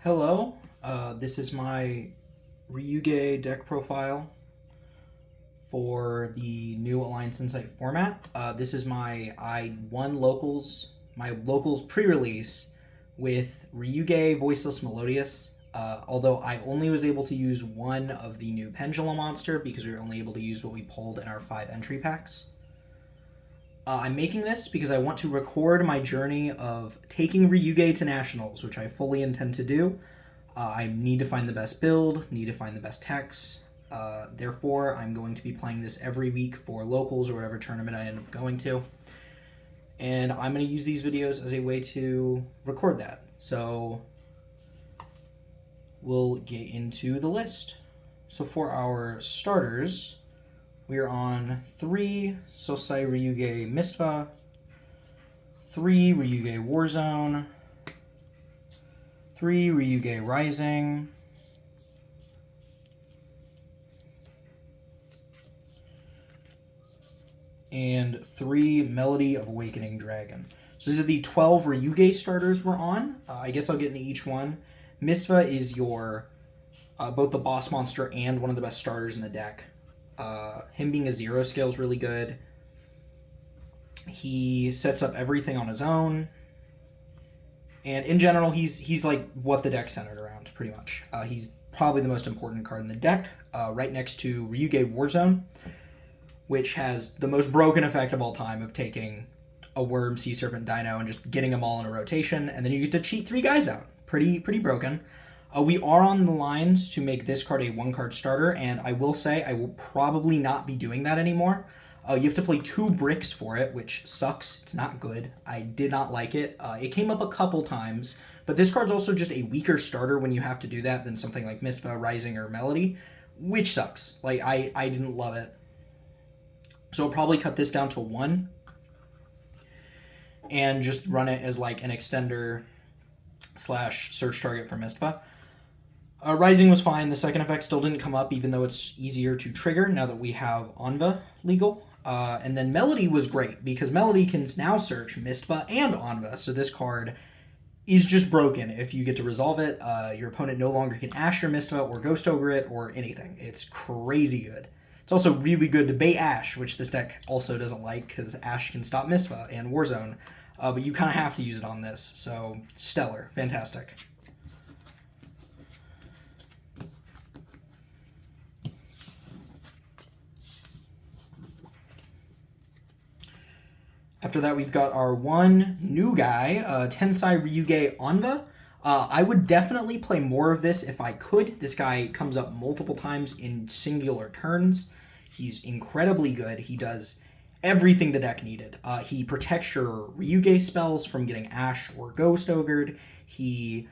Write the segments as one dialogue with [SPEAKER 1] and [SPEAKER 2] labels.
[SPEAKER 1] Hello, this is my Ryu-ge deck profile for the new ALIN Format. This is I won my locals pre-release with Ryu-ge Voiceless Melodious, although I only was able to use one of the new Pendulum Monster because we were only able to use what we pulled in our 5 entry packs. I'm making this because I want to record my journey of taking Ryu-ge to Nationals, which I fully intend to do. I need to find the best build, need to find the best techs. Therefore, I'm going to be playing this every week for locals or whatever tournament I end up going to. And I'm going to use these videos as a way to record that. So we'll get into the list. So for our starters, we are on 3 Sosai Ryu-ge Mistva, 3 Ryu-ge Warzone, 3 Ryu-ge Rising, and 3 Melody of Awakening Dragon. So these are the 12 Ryu-ge starters we're on. I guess I'll get into each one. Mistva is your both the boss monster and one of the best starters in the deck. Him being a 0 scale is really good. He sets up everything on his own. And in general, he's like what the deck's centered around, pretty much. He's probably the most important card in the deck, right next to Ryu-ge Warzone, which has the most broken effect of all time of taking a Worm, Sea Serpent, Dino, and just getting them all in a rotation, and then you get to cheat 3 guys out. Pretty broken. We are on the lines to make this card a 1-card starter, and I will say I will probably not be doing that anymore. You have to play 2 bricks for it, which sucks. It's not good. I did not like it. It came up a couple times, but this card's also just a weaker starter when you have to do that than something like Mistva, Rising, or Melody, which sucks. Like, I didn't love it. So I'll probably cut this down to 1 and just run it as like an extender / search target for Mistva. Rising was fine. The second effect still didn't come up, even though it's easier to trigger now that we have Anva legal. And then Melody was great, because Melody can now search Mistva and Anva, so this card is just broken if you get to resolve it. Your opponent no longer can Ash your Mistva or Ghost Ogre it or anything. It's crazy good. It's also really good to bait Ash, which this deck also doesn't like, because Ash can stop Mistva and Warzone, but you kind of have to use it on this, so stellar. Fantastic. After that, we've got our one new guy, Tensai Ryu-ge Anva. I would definitely play more of this if I could. This guy comes up multiple times in singular turns. He's incredibly good. He does everything the deck needed. He protects your Ryu-ge spells from getting Ash or Ghost Ogred. He,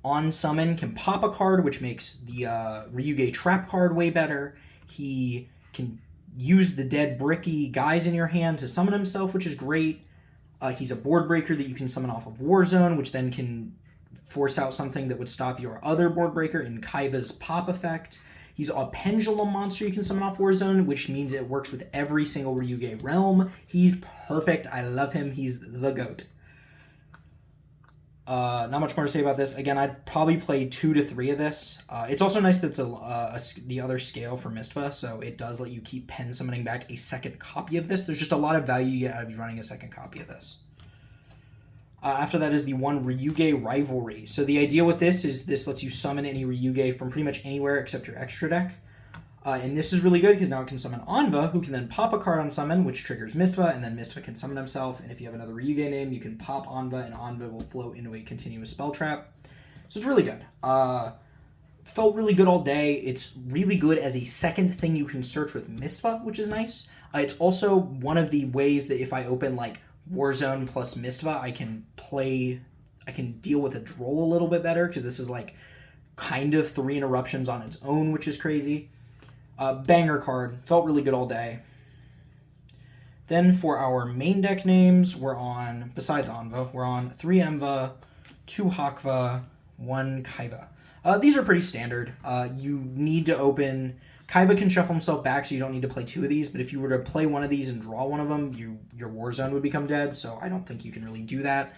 [SPEAKER 1] on summon, can pop a card, which makes the Ryu-ge trap card way better. He can use the dead bricky guys in your hand to summon himself, which is great. He's a board breaker that you can summon off of Warzone, which then can force out something that would stop your other board breaker in Kaiba's pop effect. He's a pendulum monster you can summon off Warzone, which means it works with every single Ryu-ge realm. He's perfect. I love him. He's the GOAT. Not much more to say about this. Again, I'd probably play 2 to 3 of this. It's also nice that it's the other scale for Mistva, so it does let you keep pen summoning back a second copy of this. There's just a lot of value you get out of running a second copy of this. After that is the one Ryu-ge Rivalry. So the idea with this is this lets you summon any Ryu-ge from pretty much anywhere except your extra deck. And this is really good because now it can summon Anva, who can then pop a card on summon, which triggers Mistva, and then Mistva can summon himself. And if you have another Ryu-ge name, you can pop Anva, and Anva will float into a continuous spell trap. So it's really good. Felt really good all day. It's really good as a second thing you can search with Mistva, which is nice. It's also one of the ways that if I open like Warzone plus Mistva, I can deal with a Droll a little bit better, because this is like kind of 3 interruptions on its own, which is crazy. Banger card. Felt really good all day. Then for our main deck names, we're on, besides Anva, we're on 3 Emva, 2 Hakva, 1 Kaiba. These are pretty standard. You need to open... Kaiba can shuffle himself back, so you don't need to play 2 of these, but if you were to play one of these and draw one of them, your Warzone would become dead, so I don't think you can really do that.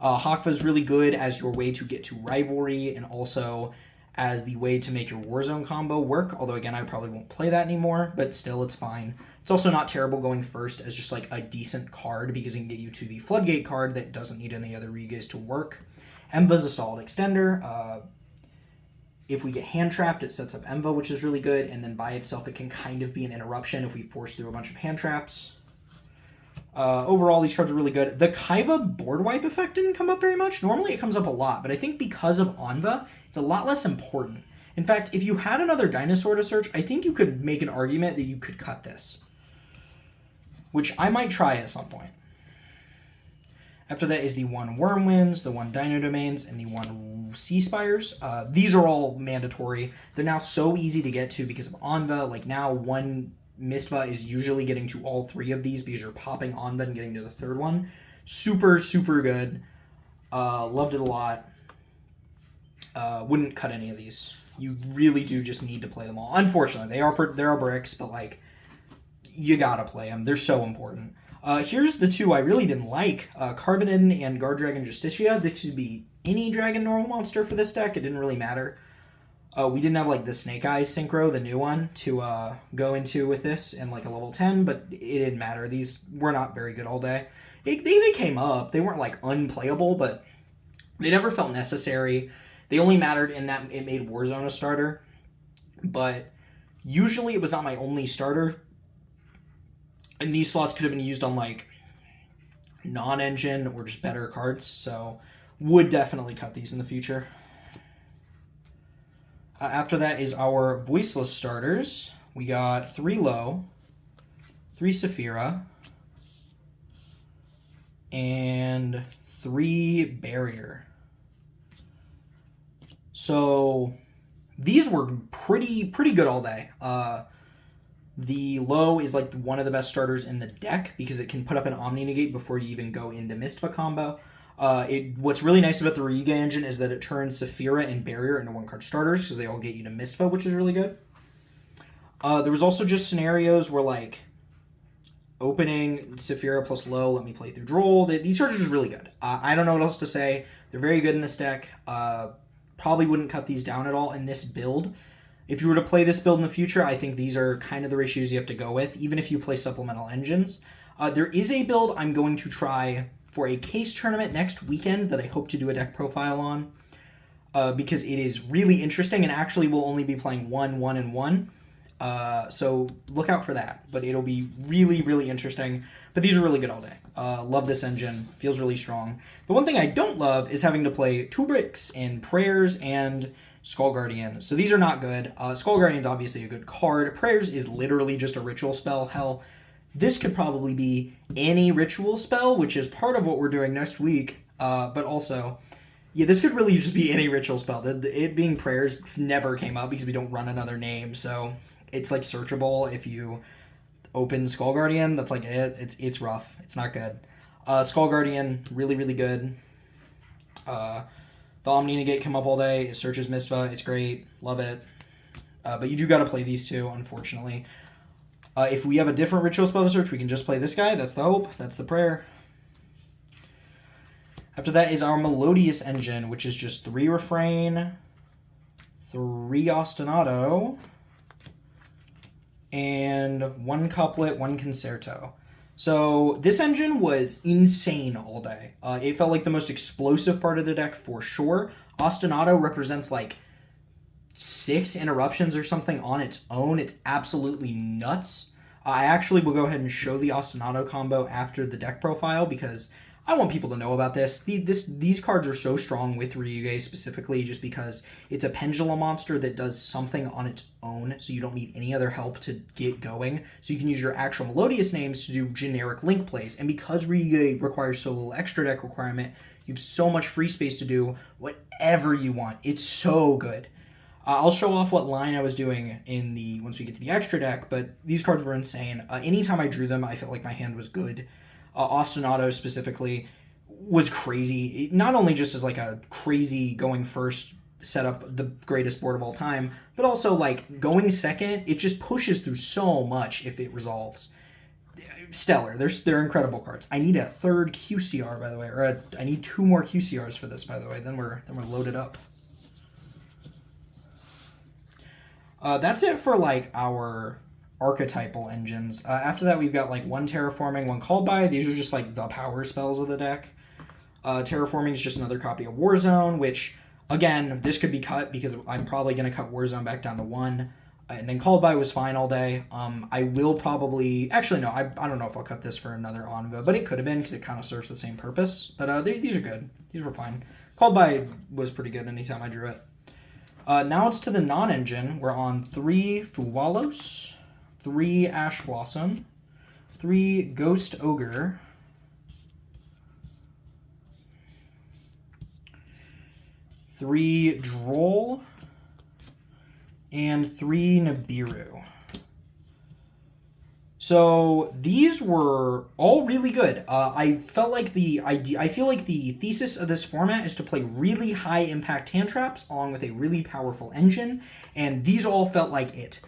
[SPEAKER 1] Hakva is really good as your way to get to Rivalry and also as the way to make your Warzone combo work, although again I probably won't play that anymore, but still it's fine. It's also not terrible going first as just like a decent card because it can get you to the Floodgate card that doesn't need any other Ryuges to work. Emva's a solid extender. If we get hand trapped, it sets up Emva, which is really good, and then by itself it can kind of be an interruption if we force through a bunch of hand traps. Overall, these cards are really good. The Kaiba board wipe effect didn't come up very much. Normally it comes up a lot, but I think because of Anva, it's a lot less important. In fact, if you had another dinosaur to search, I think you could make an argument that you could cut this, which I might try at some point. After that is the 1 Wormwinds, the 1 Dino Domains, and the 1 Sea Spires. These are all mandatory. They're now so easy to get to because of Anva. Like now 1 Mistva is usually getting to all 3 of these because you're popping Anva and getting to the 3rd one. Super, super good. Loved it a lot. Wouldn't cut any of these. You really do just need to play them all. Unfortunately, they are bricks, but like you gotta play them. They're so important. Here's the 2 I really didn't like. Carbonid and Guard Dragon Justicia. This could be any dragon normal monster for this deck. It didn't really matter. We didn't have like the Snake Eyes Synchro, the new one, to go into with this in like a level 10, but it didn't matter. These were not very good all day. They came up. They weren't like unplayable, but they never felt necessary. They only mattered in that it made Warzone a starter, but usually it was not my only starter. And these slots could have been used on like non-engine or just better cards, so would definitely cut these in the future. After that is our voiceless starters. We got 3 low, 3 Saphira, and 3 barrier. So these were pretty good all day. The low is like one of the best starters in the deck because it can put up an Omni Negate before you even go into Mistva combo. What's really nice about the Ryu-ge engine is that it turns Saphira and Barrier into 1-card starters because they all get you to Mistva, which is really good. There was also just scenarios where like opening Saphira plus low, let me play through Droll. These cards are just really good. I don't know what else to say. They're very good in this deck. Probably wouldn't cut these down at all in this build. If you were to play this build in the future, I think these are kind of the ratios you have to go with, even if you play supplemental engines. There is a build I'm going to try for a case tournament next weekend that I hope to do a deck profile on, because it is really interesting and actually will only be playing 1, 1, and 1. So look out for that, but it'll be really, really interesting. But these are really good all day. Love this engine. Feels really strong. The one thing I don't love is having to play 2 bricks in Prayers and Skull Guardian. So these are not good. Skull Guardian is obviously a good card. Prayers is literally just a ritual spell. Hell, this could probably be any ritual spell, which is part of what we're doing next week. But also, yeah, this could really just be any ritual spell. It being Prayers never came up because we don't run another name. So it's like searchable if you open Skull Guardian. That's like it. It's rough. It's not good. Skull Guardian, really, really good. The Omni Negate come up all day. It searches Mistva. It's great. Love it. But you do got to play these 2, unfortunately. If we have a different ritual spell to search, we can just play this guy. That's the hope. That's the prayer. After that is our Melodious engine, which is just 3 Refrain, 3 Ostinato, and 1 Couplet, 1 Concerto. So this engine was insane all day. It felt like the most explosive part of the deck for sure. Ostinato represents like 6 interruptions or something on its own. It's absolutely nuts. I actually will go ahead and show the Ostinato combo after the deck profile because I want people to know about this. These cards are so strong with Ryu-ge specifically just because it's a pendulum monster that does something on its own, so you don't need any other help to get going. So you can use your actual Melodious names to do generic link plays. And because Ryu-ge requires so little extra deck requirement, you have so much free space to do whatever you want. It's so good. I'll show off what line I was doing once we get to the extra deck, but these cards were insane. Anytime I drew them, I felt like my hand was good. Ostinato specifically was crazy. Not only just as like a crazy going first setup, the greatest board of all time, but also like going second, it just pushes through so much if it resolves. stellar. They're incredible cards. I need a third QCR, by the way, or I need 2 more QCRs for this, by the way. Then we're loaded up. That's it for like our archetypal engines. After that, we've got like 1 terraforming, 1 called by. These are just like the power spells of the deck. Terraforming is just another copy of Warzone, which again, this could be cut because I'm probably going to cut Warzone back down to 1. And then called by was fine all day. I will probably... Actually, no, I don't know if I'll cut this for another Anva, but it could have been because it kind of serves the same purpose. But these are good. These were fine. Called by was pretty good anytime I drew it. Now it's to the non-engine. We're on 3 Fuwalos, 3 Ash Blossom, 3 Ghost Ogre, 3 Droll, and 3 Nibiru. So these were all really good. I felt like I feel like the thesis of this format is to play really high impact hand traps along with a really powerful engine, and these all felt like it.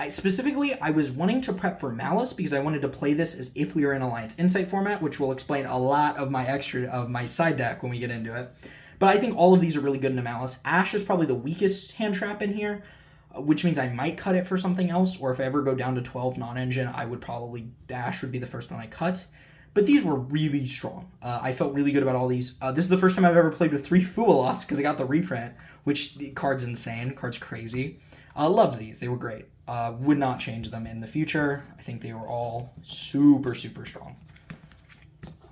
[SPEAKER 1] Specifically, I was wanting to prep for Malice because I wanted to play this as if we were in Alliance Insight format, which will explain a lot of my side deck when we get into it. But I think all of these are really good in a Malice. Ash is probably the weakest hand trap in here, which means I might cut it for something else, or if I ever go down to 12 non-engine, I would probably... Ash would be the first one I cut. But these were really strong. I felt really good about all these. This is the first time I've ever played with 3 Fuwalos, because I got the reprint, which the card's insane. Card's crazy. Loved these. They were great. Would not change them in the future. I think they were all super, super strong.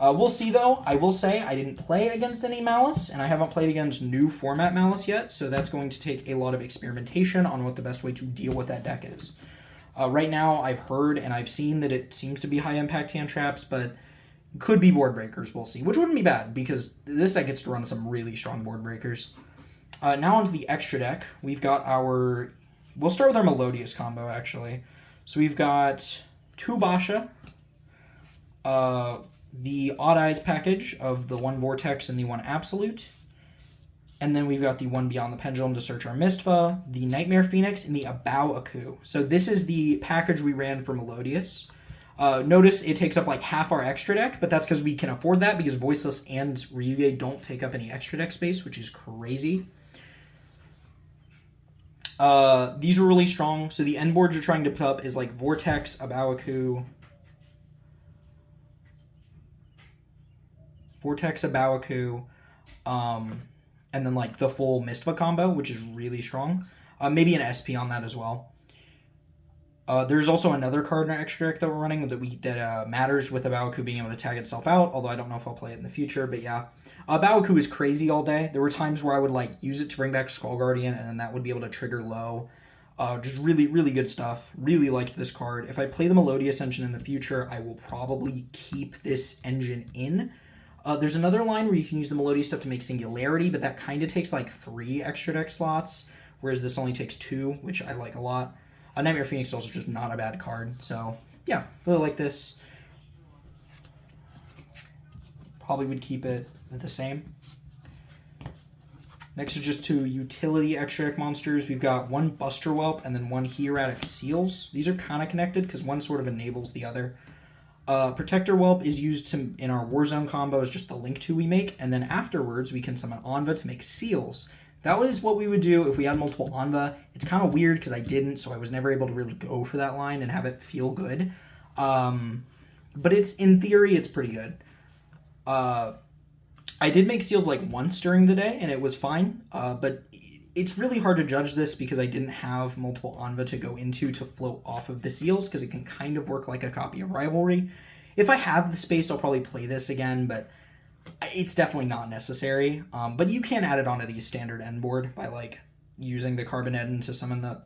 [SPEAKER 1] We'll see, though. I will say I didn't play against any Malice, and I haven't played against new format Malice yet, so that's going to take a lot of experimentation on what the best way to deal with that deck is. Right now, I've heard and I've seen that it seems to be high-impact hand traps, but could be board breakers, we'll see, which wouldn't be bad, because this deck gets to run some really strong board breakers. Now onto the extra deck. We've got our... We'll start with our Melodious combo, actually. So we've got 2 Basha, the Odd Eyes package of the 1 Vortex and the 1 Absolute. And then we've got the 1 Beyond the Pendulum to search our Mistva, the Nightmare Phoenix, and the Abao Aku. So this is the package we ran for Melodious. Notice it takes up like half our extra deck, but that's because we can afford that because Voiceless and Ryu-ge don't take up any extra deck space, which is crazy. These are really strong. So the end board you're trying to put up is like Vortex, Abao Aku, Vortex, Abao Aku, and then like the full Mistva combo, which is really strong. Maybe an SP on that as well. There's also another card in our extra deck that we're running that matters with Abao Aku being able to tag itself out, although I don't know if I'll play it in the future, but yeah. Abao Aku is crazy all day. There were times where I would like use it to bring back Skull Guardian, and then that would be able to trigger low. Just really, really good stuff. Really liked this card. If I play the Melodious engine in the future, I will probably keep this engine in. There's another line where you can use the Melodious stuff to make Singularity, but that kind of takes like 3 extra deck slots, whereas this only takes 2, which I like a lot. Nightmare Phoenix is also just not a bad card, so yeah, really like this. Probably would keep it the same. Next is just 2 utility extra deck monsters. We've got 1 Buster Whelp and then 1 Hieratic Seals. These are kind of connected because one sort of enables the other. Protector Whelp is used in our Warzone combo as just the link to we make, and then afterwards we can summon Anva to make seals. That was what we would do if we had multiple Anva. It's kind of weird because I didn't, so I was never able to really go for that line and have it feel good. But in theory, it's pretty good. I did make seals like once during the day, and it was fine, but it's really hard to judge this because I didn't have multiple Anva to go into to float off of the seals, because it can kind of work like a copy of Rivalry. If I have the space, I'll probably play this again, but it's definitely not necessary. But you can add it onto the standard end board by like using the Carboneddin to summon the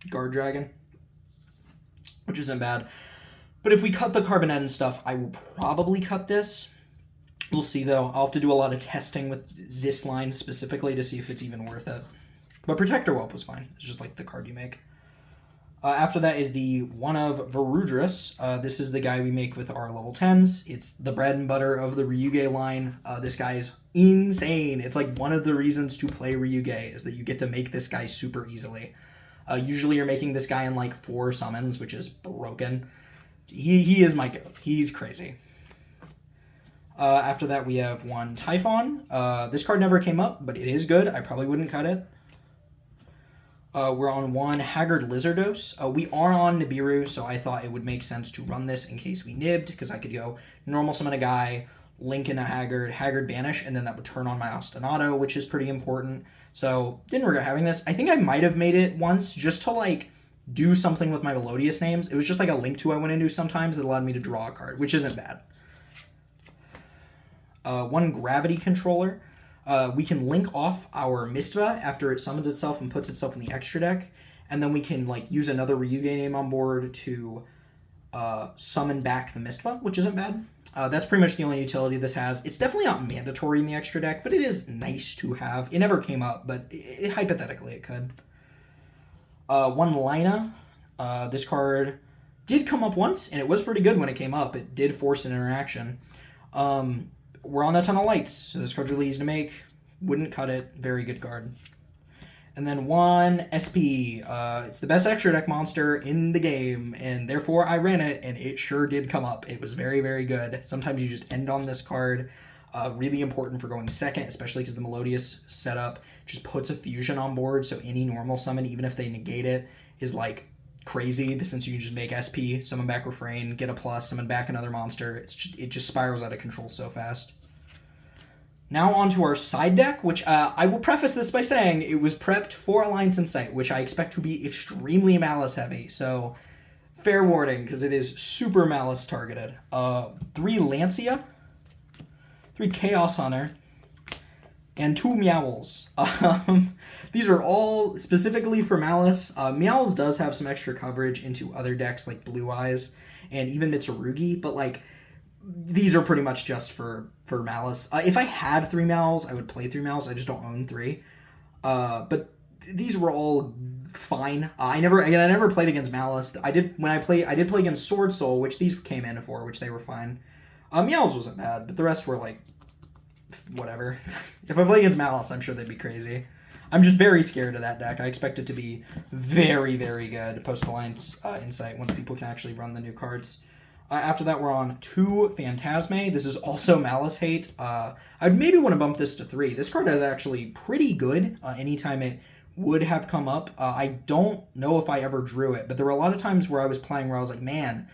[SPEAKER 1] Guard Dragon, which isn't bad. But if we cut the Carboneddin stuff, I will probably cut this. We'll see, though. I'll have to do a lot of testing with this line specifically to see if it's even worth it. But Protector Whelp was fine. It's just like the card you make. After that is the one of Varudris. This is the guy we make with our level 10s. It's the bread and butter of the Ryu-ge line. This guy is insane. It's like one of the reasons to play Ryu-ge is that you get to make this guy super easily. Usually you're making this guy in like 4 summons, which is broken. He is my goat. He's crazy. After that, we have one Typhon. This card never came up, but it is good. I probably wouldn't cut it. We're on one Haggard Lizardos. We are on Nibiru, so I thought it would make sense to run this in case we nibbed, because I could go normal summon a guy, link in a Haggard, Haggard banish, and then that would turn on my Ostinato, which is pretty important. So, didn't regret having this. I think I might have made it once just to, like, do something with my Melodious names. It was just like a link to I went into sometimes that allowed me to draw a card, which isn't bad. One Gravity Controller. We can link off our Mistva after it summons itself and puts itself in the extra deck, and then we can like use another Ryu-ge name on board to summon back the Mistva, which isn't bad. That's pretty much the only utility this has. It's definitely not mandatory in the extra deck, but it is nice to have. It never came up, but hypothetically it could. One Lina. This card did come up once, and it was pretty good when it came up. It did force an interaction. We're on a ton of lights, so this card's really easy to make. Wouldn't cut it. Very good card. And then one SP. It's the best extra deck monster in the game, and therefore I ran it, and it sure did come up. It was very, very good. Sometimes you just end on this card. Really important for going second, especially because the Melodious setup just puts a fusion on board, so any normal summon, even if they negate it, is like crazy, since you can just make SP, summon back Refrain, get a plus, summon back another monster. It just spirals out of control so fast. Now onto our side deck, which I will preface this by saying it was prepped for Alliance Insight, which I expect to be extremely Malice heavy, so fair warning, because it is super Malice targeted. 3 Lancia, 3 Chaos Hunter, and 2 Meowls. These are all specifically for Malice. Meowls does have some extra coverage into other decks like Blue Eyes and even Mitsurugi, but like these are pretty much just for Malice. If I had 3 Meowls, I would play 3 Meowls. I just don't own 3. But these were all fine. I never played against Malice. I did play against Swordsoul, which these came in for, which they were fine. Meowls wasn't bad, but the rest were like whatever. If I play against Malice, I'm sure they'd be crazy. I'm just very scared of that deck. I expect it to be very, very good post-Alliance Insight once people can actually run the new cards. After that, we're on 2 Phantasme. This is also Malice Hate. I'd maybe want to bump this to 3. This card is actually pretty good anytime it would have come up. I don't know if I ever drew it, but there were a lot of times where I was playing where I was like, man,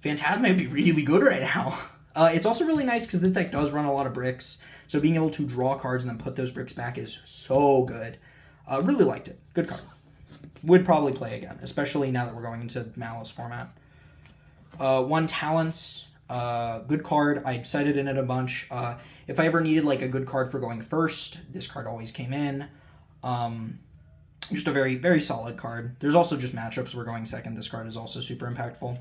[SPEAKER 1] Phantasme would be really good right now. It's also really nice because this deck does run a lot of bricks, so being able to draw cards and then put those bricks back is so good. Really liked it. Good card. Would probably play again, especially now that we're going into Malice format. 1 Talents. Good card. I cited in it a bunch. If I ever needed like a good card for going first, this card always came in. Just a very, very solid card. There's also just matchups where going second. This card is also super impactful.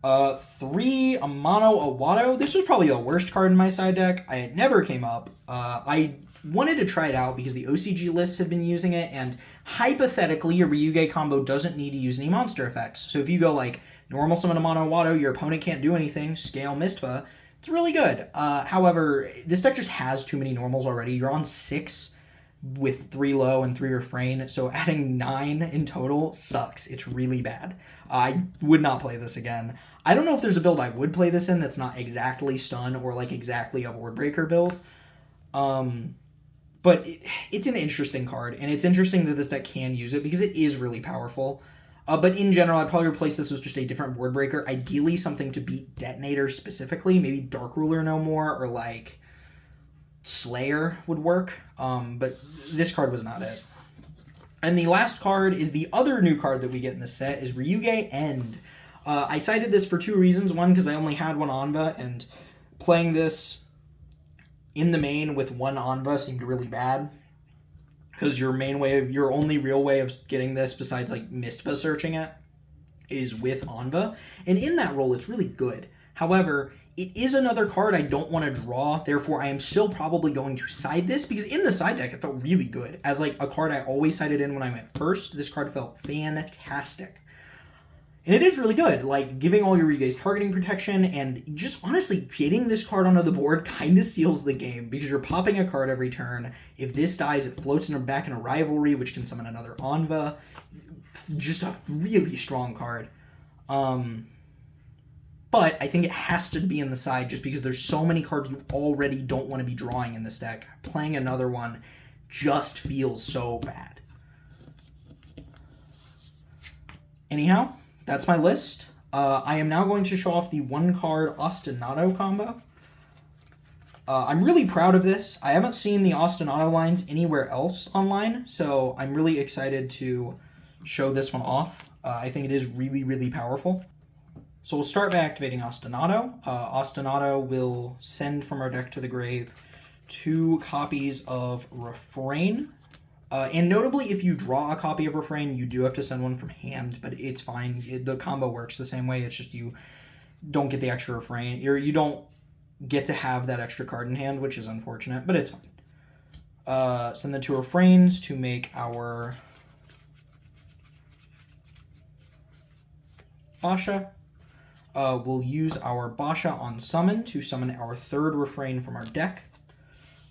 [SPEAKER 1] 3 Amano Awato. This was probably the worst card in my side deck. It never came up. I wanted to try it out because the OCG lists had been using it, and hypothetically, a Ryu-ge combo doesn't need to use any monster effects. So if you go like normal summon Amano Awato, your opponent can't do anything, scale Mistva, it's really good. However, this deck just has too many normals already. You're on 6 with 3 low and 3 refrain, so adding 9 in total sucks. It's really bad. I would not play this again. I don't know if there's a build I would play this in that's not exactly stun or like exactly a board breaker build. But it's an interesting card, and it's interesting that this deck can use it because it is really powerful. But in general, I'd probably replace this with just a different board breaker. Ideally, something to beat Detonator specifically. Maybe Dark Ruler no more, or like Slayer would work. But this card was not it. And the last card is the other new card that we get in the set, is Ryu-ge End. I cited this for 2 reasons. One, because I only had 1 Anva, and playing this in the main with 1 Anva seemed really bad. Because your only real way of getting this, besides like Mistva searching it, is with Anva. And in that role, it's really good. However, it is another card I don't want to draw, therefore I am still probably going to side this, because in the side deck it felt really good. As like a card I always sided in when I went first, this card felt fantastic. And it is really good, like giving all your Ryu-ge's targeting protection, and just honestly getting this card onto the board kind of seals the game, because you're popping a card every turn. If this dies, it floats back in a rivalry, which can summon another Anva. Just a really strong card. But I think it has to be in the side just because there's so many cards you already don't want to be drawing in this deck. Playing another one just feels so bad. Anyhow, that's my list. I am now going to show off the 1-card Ostinato combo. I'm really proud of this. I haven't seen the Ostinato lines anywhere else online, so I'm really excited to show this one off. I think it is really, really powerful. So we'll start by activating Ostinato. Ostinato will send from our deck to the grave 2 copies of Refrain. And notably, if you draw a copy of Refrain, you do have to send one from hand, but it's fine. The combo works the same way. It's just you don't get the extra Refrain, or you don't get to have that extra card in hand, which is unfortunate, but it's fine. Send the 2 Refrains to make our Basha. We'll use our Basha on summon to summon our 3rd Refrain from our deck.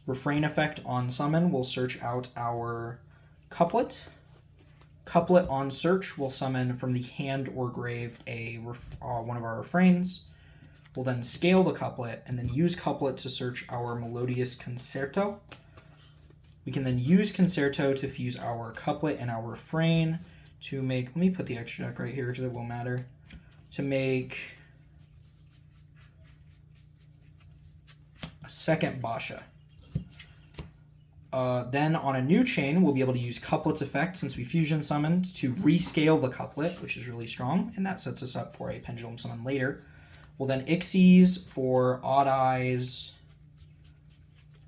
[SPEAKER 1] Refrain effect on summon will search out our Couplet. Couplet on search will summon from the hand or grave one of our Refrains. We'll then scale the Couplet and then use Couplet to search our Melodious Concerto. We can then use Concerto to fuse our Couplet and our Refrain to make, let me put the extra deck right here because it will matter, to make a 2nd Basha. Then on a new chain, we'll be able to use Couplet's effect since we fusion summoned to rescale the Couplet, which is really strong, and that sets us up for a Pendulum summon later. We'll then Ixies for Odd Eyes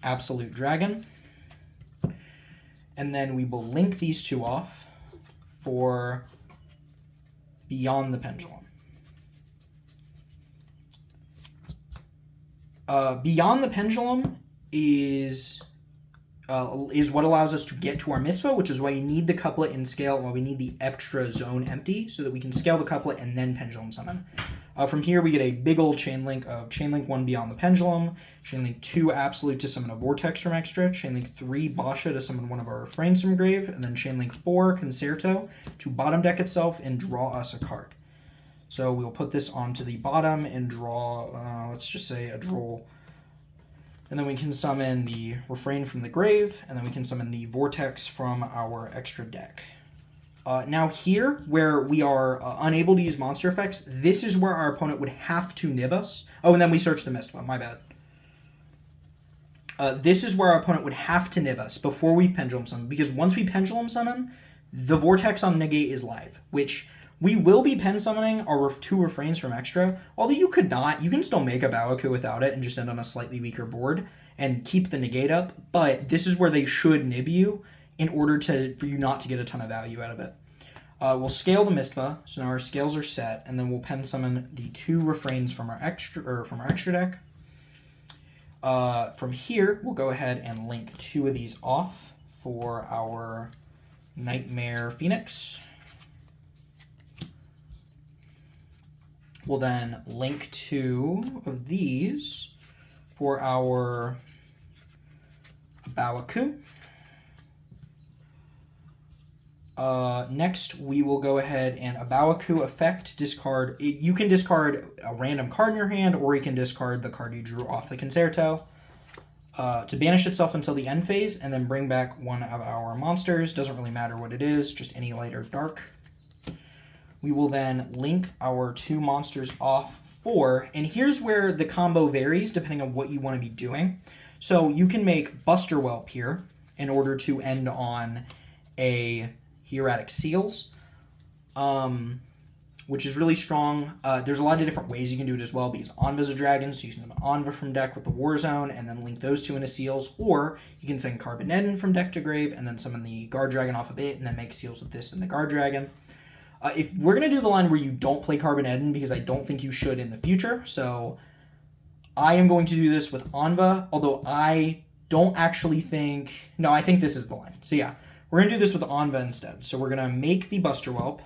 [SPEAKER 1] Absolute Dragon. And then we will link these 2 off for Beyond the Pendulum. Beyond the Pendulum is what allows us to get to our Mistfa, which is why we need the Couplet in scale, why we need the extra zone empty, so that we can scale the Couplet and then Pendulum summon. From here, we get a big old chain link of chain link 1 Beyond the Pendulum, chain link 2 Absolute to summon a Vortex from extra, chain link 3 Basha to summon one of our Refrains from grave, and then chain link 4 Concerto to bottom deck itself and draw us a card. So we'll put this onto the bottom and draw, let's just say a Droll. And then we can summon the Refrain from the grave, and then we can summon the Vortex from our extra deck. Now here, where we are unable to use monster effects, this is where our opponent would have to nib us. Oh, and then we search the Mistfa, my bad. This is where our opponent would have to nib us before we Pendulum Summon, because once we Pendulum Summon, the Vortex on Negate is live, which we will be pen summoning our 2 Refrains from extra, although you could not. You can still make a Baoku without it and just end on a slightly weaker board and keep the Negate up, but this is where they should nib you in order for you not to get a ton of value out of it. We'll scale the Mistfa, so now our scales are set, and then we'll pen summon the 2 Refrains from our extra deck. From here, we'll go ahead and link 2 of these off for our Nightmare Phoenix. We'll then link 2 of these for our Baoku. Next, we will go ahead and a Baoku effect discard. You can discard a random card in your hand, or you can discard the card you drew off the Concerto to banish itself until the end phase, and then bring back one of our monsters. Doesn't really matter what it is, just any light or dark. We will then link our 2 monsters off for, and here's where the combo varies depending on what you want to be doing. So you can make Buster Whelp here in order to end on a Hieratic Seals, which is really strong. There's a lot of different ways you can do it as well, because Anva's a dragon, so you can summon Anva from deck with the War Zone, and then link those 2 into Seals, or you can send Carbonedon from deck to grave, and then summon the Guard Dragon off of it, and then make Seals with this and the Guard Dragon. If we're going to do the line where you don't play Carbonedon, because I don't think you should in the future, so I am going to do this with Anva, although I don't actually think... No, I think this is the line. So yeah, we're going to do this with Anva instead. So we're going to make the Buster Whelp,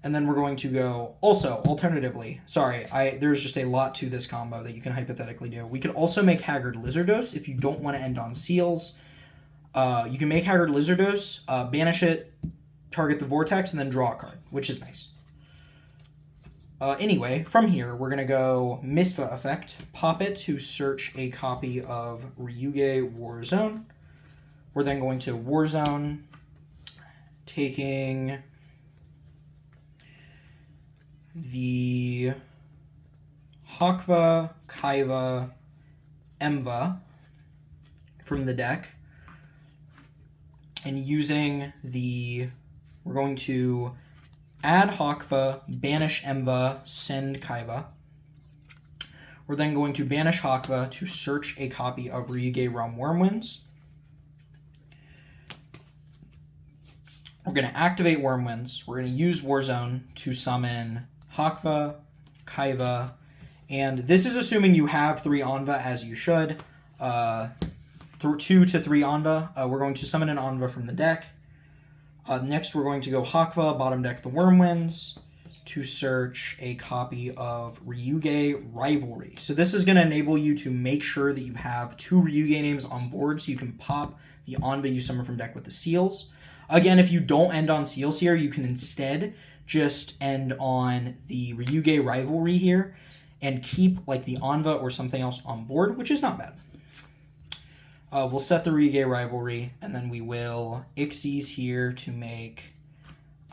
[SPEAKER 1] and then we're going to go... Also, alternatively, sorry, there's just a lot to this combo that you can hypothetically do. We could also make Haggard Lizardos if you don't want to end on Seals. You can make Haggard Lizardos, banish it, target the Vortex, and then draw a card, which is nice. Anyway, from here, we're going to go Mistva effect, pop it to search a copy of Ryu-ge Warzone. We're then going to Warzone, taking the Hakva, Kaiva, Emva from the deck, and using we're going to add Hakva, banish Emva, send Kaiva. We're then going to banish Hakva to search a copy of Ryu-ge Realm Wyrmwinds. We're going to activate Wyrmwinds. We're going to use Warzone to summon Hakva, Kaiva, and this is assuming you have 3 Anva as you should. 2 to 3 Anva. We're going to summon an Anva from the deck. Next, we're going to go Hakva, bottom deck the Wyrmwinds, to search a copy of Ryu-ge Rivalry. So this is going to enable you to make sure that you have 2 Ryu-ge names on board so you can pop the Anva you summon from deck with the seals. Again, if you don't end on seals here, you can instead just end on the Ryu-ge Rivalry here and keep like the Anva or something else on board, which is not bad. We'll set the Ryu-ge Rivalry, and then we will Ixies here to make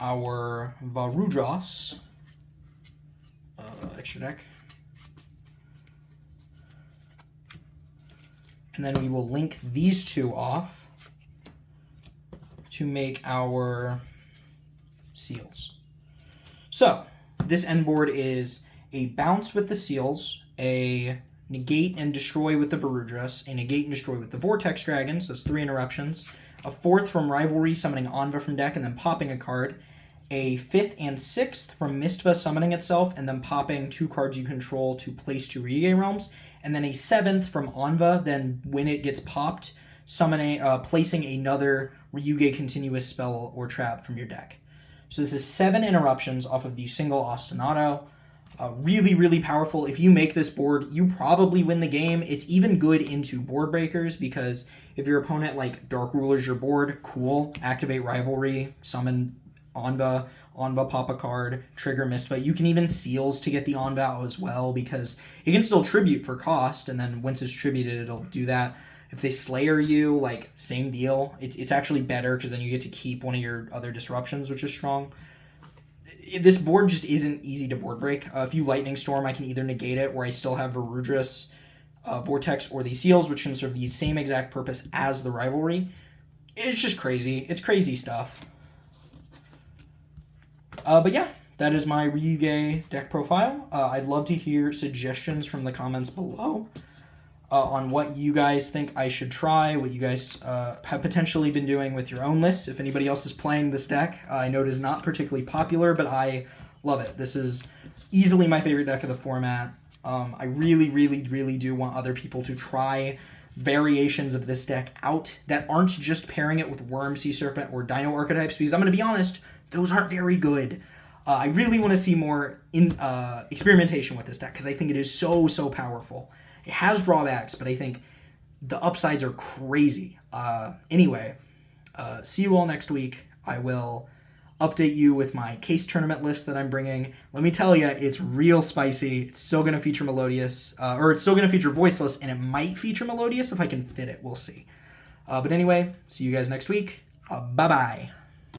[SPEAKER 1] our Varudras extra deck. And then we will link these 2 off to make our seals. So, this end board is a bounce with the seals, a negate and destroy with the Varudras, a negate and destroy with the Vortex Dragons, so that's 3 interruptions, a 4th from Rivalry summoning Anva from deck and then popping a card, a 5th and 6th from Mistva summoning itself and then popping 2 cards you control to place 2 Ryu-ge realms, and then a 7th from Anva, then when it gets popped, placing another Ryu-ge continuous spell or trap from your deck. So this is 7 interruptions off of the single ostinato. Really, really powerful. If you make this board, you probably win the game. It's even good into board breakers because if your opponent like Dark Rulers your board, cool. Activate Rivalry, summon Anva, pop a card, trigger Mistva. You can even seals to get the Anva out as well because it can still tribute for cost, and then once it's tributed, it'll do that. If they Slayer you, like, same deal. It's actually better because then you get to keep one of your other disruptions, which is strong. This board just isn't easy to board break. If you Lightning Storm, I can either negate it, or I still have Varudras, Vortex, or the Seals, which can serve the same exact purpose as the Rivalry. It's just crazy. It's crazy stuff. But yeah, that is my Ryu-ge deck profile. I'd love to hear suggestions from the comments below on what you guys think I should try, what you guys have potentially been doing with your own lists. If anybody else is playing this deck, I know it is not particularly popular, but I love it. This is easily my favorite deck of the format. I really, really, really do want other people to try variations of this deck out that aren't just pairing it with Worm, Sea Serpent, or Dino archetypes, because I'm going to be honest, those aren't very good. I really want to see more experimentation with this deck, because I think it is so, so powerful. It has drawbacks, but I think the upsides are crazy. Anyway, see you all next week. I will update you with my case tournament list that I'm bringing. Let me tell you, it's real spicy. It's still going to feature Melodious, or it's still going to feature Voiceless, and it might feature Melodious if I can fit it. We'll see. But anyway, see you guys next week. Bye-bye.